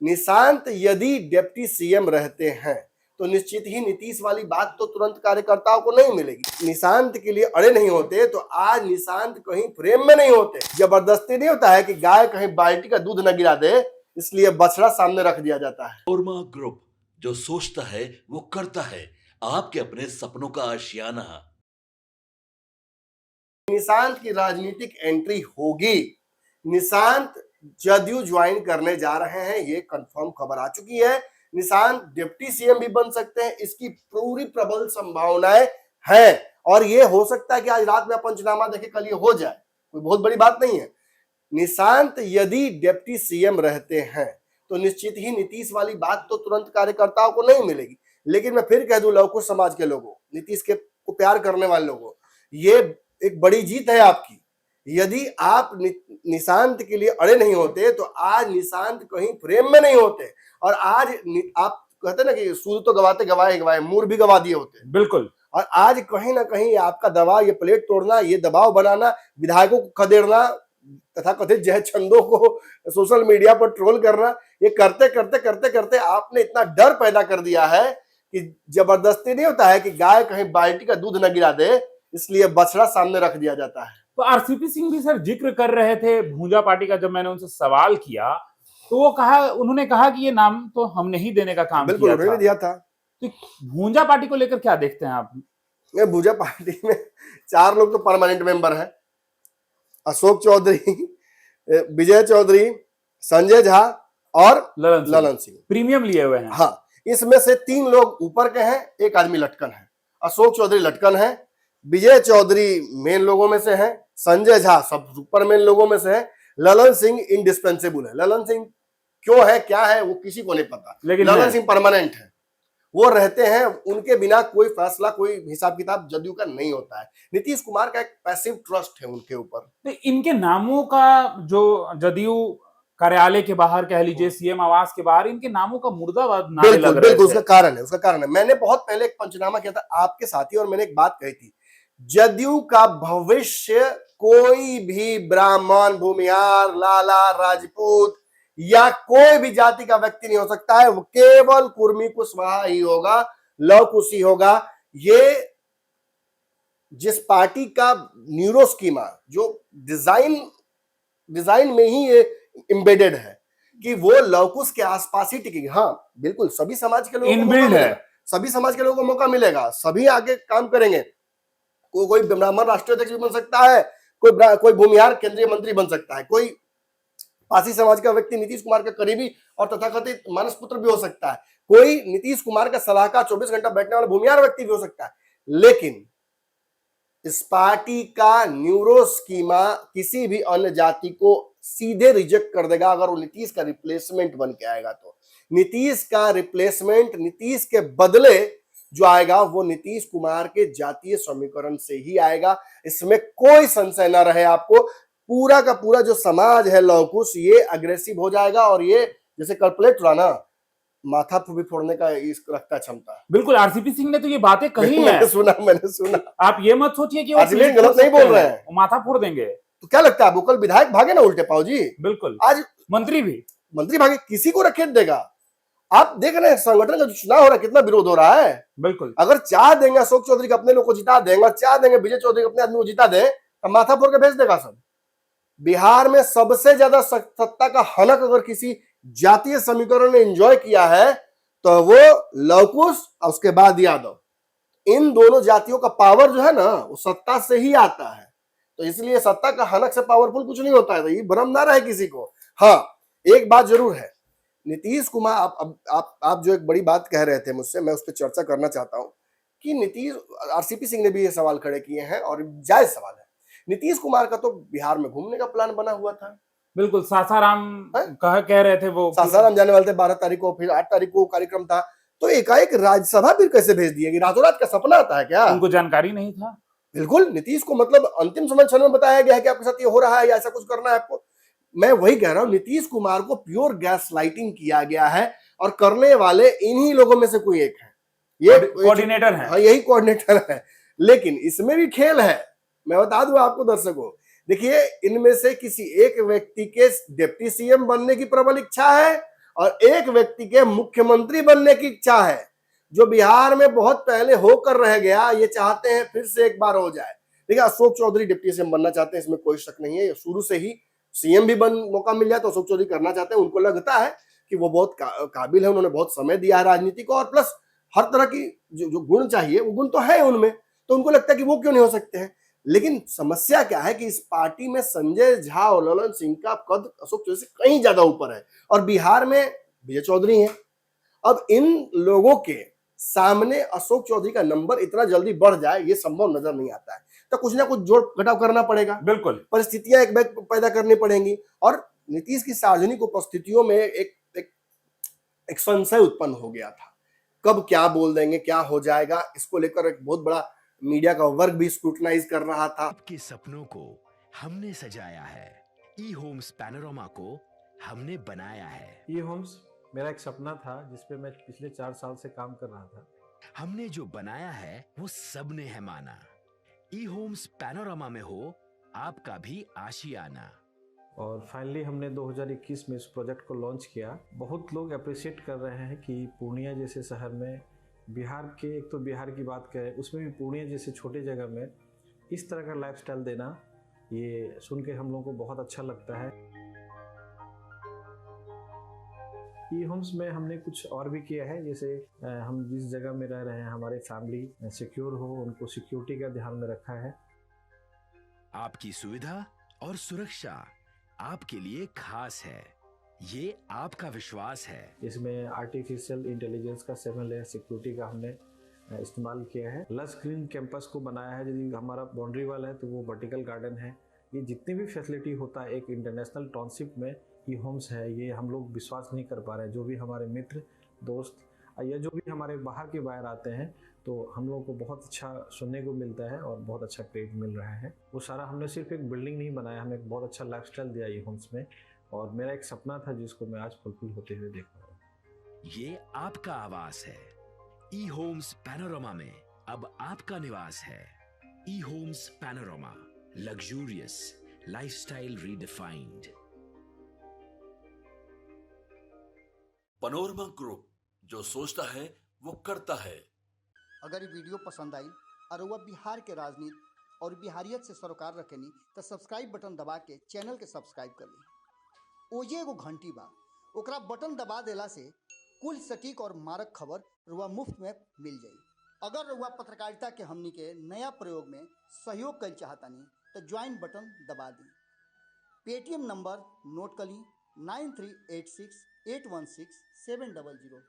निशांत यदि deputy CM रहते हैं तो निश्चित ही नीतीश वाली बात तो तुरंत कार्यकर्ताओं को नहीं मिलेगी। निशांत के लिए अड़े नहीं होते तो आज निशांत कहीं फ्रेम में नहीं होते। जबरदस्ती नहीं होता है कि गाय कहीं बाल्टी का दूध न गिरा दे, इसलिए बछड़ा सामने रख दिया जाता है। ओरमा ग्रुप, जो सोचता है वो करता है, आपके अपने सपनों का आशियाना। निशांत की राजनीतिक एंट्री होगी। निशांत जदयू ज्वाइन करने जा रहे हैं, ये कंफर्म खबर आ चुकी है। निशांत डिप्टी सीएम भी बन सकते हैं, इसकी पूरी प्रबल संभावनाएं हैं। और ये हो सकता है कि आज रात में पंचनामा देखे कल ये हो जाए, कोई बहुत बड़ी बात नहीं है। निशांत यदि डिप्टी सीएम रहते हैं तो निश्चित ही नीतीश वाली बात तो तुरंत कार्यकर्ताओं को नहीं मिलेगी। लेकिन मैं फिर कह दूं लव कुश समाज के लोगों, नीतीश के को प्यार करने वाले लोगों, ये एक बड़ी जीत है आपकी। यदि आप निशांत के लिए अड़े नहीं होते तो आज निशांत कहीं फ्रेम में नहीं होते। और आज आप कहते ना कि सूद तो गवाते गवाए गवाए, मूर भी गवा दिए होते। बिल्कुल। और आज कहीं ना कहीं आपका दबाव, ये प्लेट तोड़ना, ये दबाव बनाना, विधायकों को खदेड़ना, तथा कथित जय छंदों को सोशल मीडिया पर ट्रोल करना, ये करते करते करते करते आपने इतना डर पैदा कर दिया है कि जबरदस्ती नहीं होता है कि गाय कहीं बाल्टी का दूध न गिरा दे, इसलिए बछड़ा सामने रख दिया जाता है। तो आरसीपी सिंह भी सर जिक्र कर रहे थे भूंजा पार्टी का। जब मैंने उनसे सवाल किया तो उन्होंने कहा कि ये नाम तो हम नहीं देने का काम बिल्कुल किया था। दिया था। तो भूंजा पार्टी को लेकर क्या देखते हैं आप? भूंजा पार्टी में 4 लोग तो परमानेंट मेंबर हैं, अशोक चौधरी, विजय चौधरी, संजय झा और ललन सिंह प्रीमियम लिए हुए हैं। हाँ, इसमें से 3 लोग ऊपर के हैं, एक आदमी लटकन है। अशोक चौधरी लटकन है, विजय चौधरी मेन लोगों में से है, संजय झा सब सुपर मेन लोगों में से है, ललन सिंह इंडिस्पेंसेबल है। ललन सिंह क्यों है, क्या है, वो किसी को नहीं पता, लेकिन ललन सिंह परमानेंट है, वो रहते हैं। उनके बिना कोई फैसला, कोई हिसाब किताब जदयू का नहीं होता है। नीतीश कुमार का एक पैसिव ट्रस्ट है उनके ऊपर। तो इनके नामों का जो जदयू कार्यालय के बाहर कह लीजिए, सीएम आवास के बाहर, इनके नामों का मुर्दाबाद नारे लग रहे थे। बिल्कुल उसका कारण है। मैंने बहुत पहले एक पंचनामा किया था आपके साथी, और मैंने एक बात कही थी, जदयू का भविष्य कोई भी ब्राह्मण, भूमिहार, लाला, राजपूत या कोई भी जाति का व्यक्ति नहीं हो सकता है। वो केवल कुर्मी कुशवाहा ही होगा, लव कुश ही होगा। ये जिस पार्टी का न्यूरो स्कीमा, जो डिजाइन में ही ये एम्बेडेड है कि वो लवकुश के आसपास ही टिकेगी। हाँ बिल्कुल, सभी समाज के लोगों को मौका मिलेगा, सभी समाज के लोगों को मौका मिलेगा, सभी आगे काम करेंगे। कोई ब्राह्मण राष्ट्रीय अध्यक्ष भी बन सकता है, कोई भूमिहार केंद्रीय मंत्री बन सकता है, कोई पासी समाज का व्यक्ति नीतीश कुमार का करीबी और तथाकथित मानस पुत्र भी हो सकता है, कोई नीतीश कुमार का सलाहकार 24 घंटा बैठने वाला भूमिहार व्यक्ति भी हो सकता है। लेकिन इस पार्टी का न्यूरो स्कीमा किसी भी अन्य जाति को सीधे रिजेक्ट कर देगा अगर वो नीतीश का रिप्लेसमेंट बन के आएगा। तो नीतीश का रिप्लेसमेंट, नीतीश के बदले जो आएगा वो नीतीश कुमार के जातीय समीकरण से ही आएगा, इसमें कोई संशय ना रहे आपको। पूरा का पूरा जो समाज है लवकुश, ये अग्रेसिव हो जाएगा। और ये जैसे कल्पलेट रहा ना, माथा भी फोड़ने का रखता क्षमता। बिल्कुल, आरसीपी सिंह ने तो ये बातें कही हैं। मैंने सुना। आप ये मत सोचिए कि वो गलत नहीं बोल रहे हैं, माथा फोड़ देंगे। तो क्या लगता है, वो कल विधायक भागे ना उल्टे पाव जी? बिल्कुल, आज मंत्री भागे, किसी को रखेत देगा। आप देख रहे हैं संगठन का जो चुनाव हो रहा है, कितना विरोध हो रहा है। बिल्कुल, अगर चाह देंगे अशोक चौधरी को अपने लोग को जिता देंगे, चाह देंगे विजय चौधरी को अपने आदमी को जिता दे, तो माथा फोड़ के भेज देगा सब। बिहार में सबसे ज्यादा सत्ता का हनक अगर किसी जातीय समीकरण ने एंजॉय किया है तो वो लवकुश और उसके बाद यादव। इन दोनों जातियों का पावर जो है ना, वो सत्ता से ही आता है। तो इसलिए सत्ता का हनक से पावरफुल कुछ नहीं होता है, तो ये भ्रम ना रहे किसी को। हाँ, एक बात जरूर है, नीतीश कुमार, आप जो एक बड़ी बात कह रहे थे मुझसे, मैं उस पर चर्चा करना चाहता हूं कि नीतीश, आरसीपी सिंह ने भी ये सवाल खड़े किए हैं और जायज सवाल है। नीतीश कुमार का तो बिहार में घूमने का प्लान बना हुआ था। बिल्कुल, सासाराम कह रहे थे, वो सासाराम जाने वाले थे 12 तारीख को, फिर 8 तारीख को कार्यक्रम था। तो एकाएक राज्यसभा फिर कैसे भेज दिए? कि रातों रात का सपना आता है क्या? उनको जानकारी नहीं था। बिल्कुल, नीतीश को मतलब अंतिम समय क्षण में बताया गया है कि आपके साथ ये हो रहा है या ऐसा कुछ करना है आपको। मैं वही कह रहा हूं, नीतीश कुमार को प्योर गैस लाइटिंग किया गया है और करने वाले इन्हीं लोगों में से कोई एक है। ये कोऑर्डिनेटर है। हाँ, यही कोऑर्डिनेटर है। लेकिन इसमें भी खेल है, मैं बता दूं आपको दर्शकों। देखिए, इनमें से किसी एक व्यक्ति के डिप्टी सीएम बनने की प्रबल इच्छा है और एक व्यक्ति के मुख्यमंत्री बनने की इच्छा है, जो बिहार में बहुत पहले होकर रह गया, ये चाहते हैं फिर से एक बार हो जाए। देखिए, अशोक चौधरी डिप्टी सीएम बनना चाहते हैं, इसमें कोई शक नहीं है। शुरू से ही सीएम भी मौका मिल जाए तो अशोक चौधरी करना चाहते हैं। उनको लगता है कि वो बहुत काबिल है, उन्होंने बहुत समय दिया है राजनीति को, और प्लस हर तरह की जो गुण चाहिए वो गुण तो है उनमें, तो उनको लगता है कि वो क्यों नहीं हो सकते हैं। लेकिन समस्या क्या है कि इस पार्टी में संजय झा और ललन सिंह का कद अशोक चौधरी से कहीं ज्यादा ऊपर है, और बिहार में विजय चौधरी हैं। अब इन लोगों के सामने अशोक चौधरी का नंबर इतना जल्दी बढ़ जाए, ये संभव नजर नहीं आता है। तो कुछ ना कुछ जोड़ घटाव करना पड़ेगा, बिल्कुल परिस्थितियां एक बैग पैदा करनी पड़ेंगी। और नीतीश की सार्वजनिक उपस्थितियों में एक संशय उत्पन्न हो गया था, कब क्या बोल देंगे, क्या हो जाएगा, इसको लेकर एक बहुत बड़ा मीडिया का वर्ग भी स्क्रूटनाइज कर रहा था। आपके सपनों को हमने सजाया है, ई होम्स पैनोरामा को हमने बनाया है। ई होम्स मेरा एक सपना था जिसपे मैं पिछले 4 साल से काम कर रहा था। हमने जो बनाया है वो सबने है माना। ई होम्स पैनोरामा में हो आपका भी आशियाना। और फाइनली हमने 2021 में इस प्रोजेक्ट को लॉन्च किया। बहुत लोग अप्रिशिएट कर रहे हैं कि पूर्णिया जैसे शहर में, बिहार के, एक तो बिहार की बात करें उसमें भी पूर्णिया जैसे छोटे जगह में इस तरह का लाइफस्टाइल देना, ये सुन के हम लोगों को बहुत अच्छा लगता है। ई होम्स में हमने कुछ और भी किया है, जैसे हम जिस जगह में रह रहे हैं हमारे फैमिली सिक्योर हो, उनको सिक्योरिटी का ध्यान में रखा है। आपकी सुविधा और सुरक्षा आपके लिए खास है, ये आपका विश्वास है। इसमें आर्टिफिशियल इंटेलिजेंस का 7 लेयर सिक्योरिटी का हमने इस्तेमाल किया है। लस ग्रीन कैंपस को बनाया है, यदि हमारा बाउंड्री वाल है तो वो वर्टिकल गार्डन है। ये जितनी भी फैसिलिटी होता है एक इंटरनेशनल टाउनशिप में ई होम्स है, ये हम लोग विश्वास नहीं कर पा रहे हैं। जो भी हमारे मित्र दोस्त या जो भी हमारे बाहर के बाहर आते हैं तो हम लोगों को बहुत अच्छा सुनने को मिलता है और बहुत अच्छा क्रेडिट मिल रहा है। वो सारा हमने सिर्फ एक बिल्डिंग नहीं बनाया, हमें एक बहुत अच्छा लाइफस्टाइल दिया ई होम्स में, और मेरा एक सपना था जिसको मैं आज फुलफिल होते हुए देख रहा हूँ। ये आपका आवास है। ई होम्स पैनोरामा में अब आपका निवास है। E homes panorama, luxurious lifestyle redefined. Panorama group, जो सोचता है वो करता है। अगर ये वीडियो पसंद आई और वह बिहार के राजनीति और बिहारियत से सरोकार रखेनी तो सब्सक्राइब बटन दबा के चैनल के सब्सक्राइब कर ली। ओजे एगो घंटी बा, ओकरा बटन दबा देला से कुल सटीक और मारक खबर रुआ मुफ्त में मिल जाई। अगर रुआ पत्रकारिता के हमनी के नया प्रयोग में सहयोग कर चाहतानी तो ज्वाइन बटन दबा दी। पेटीएम नंबर नोट कर ली 9386 816 700।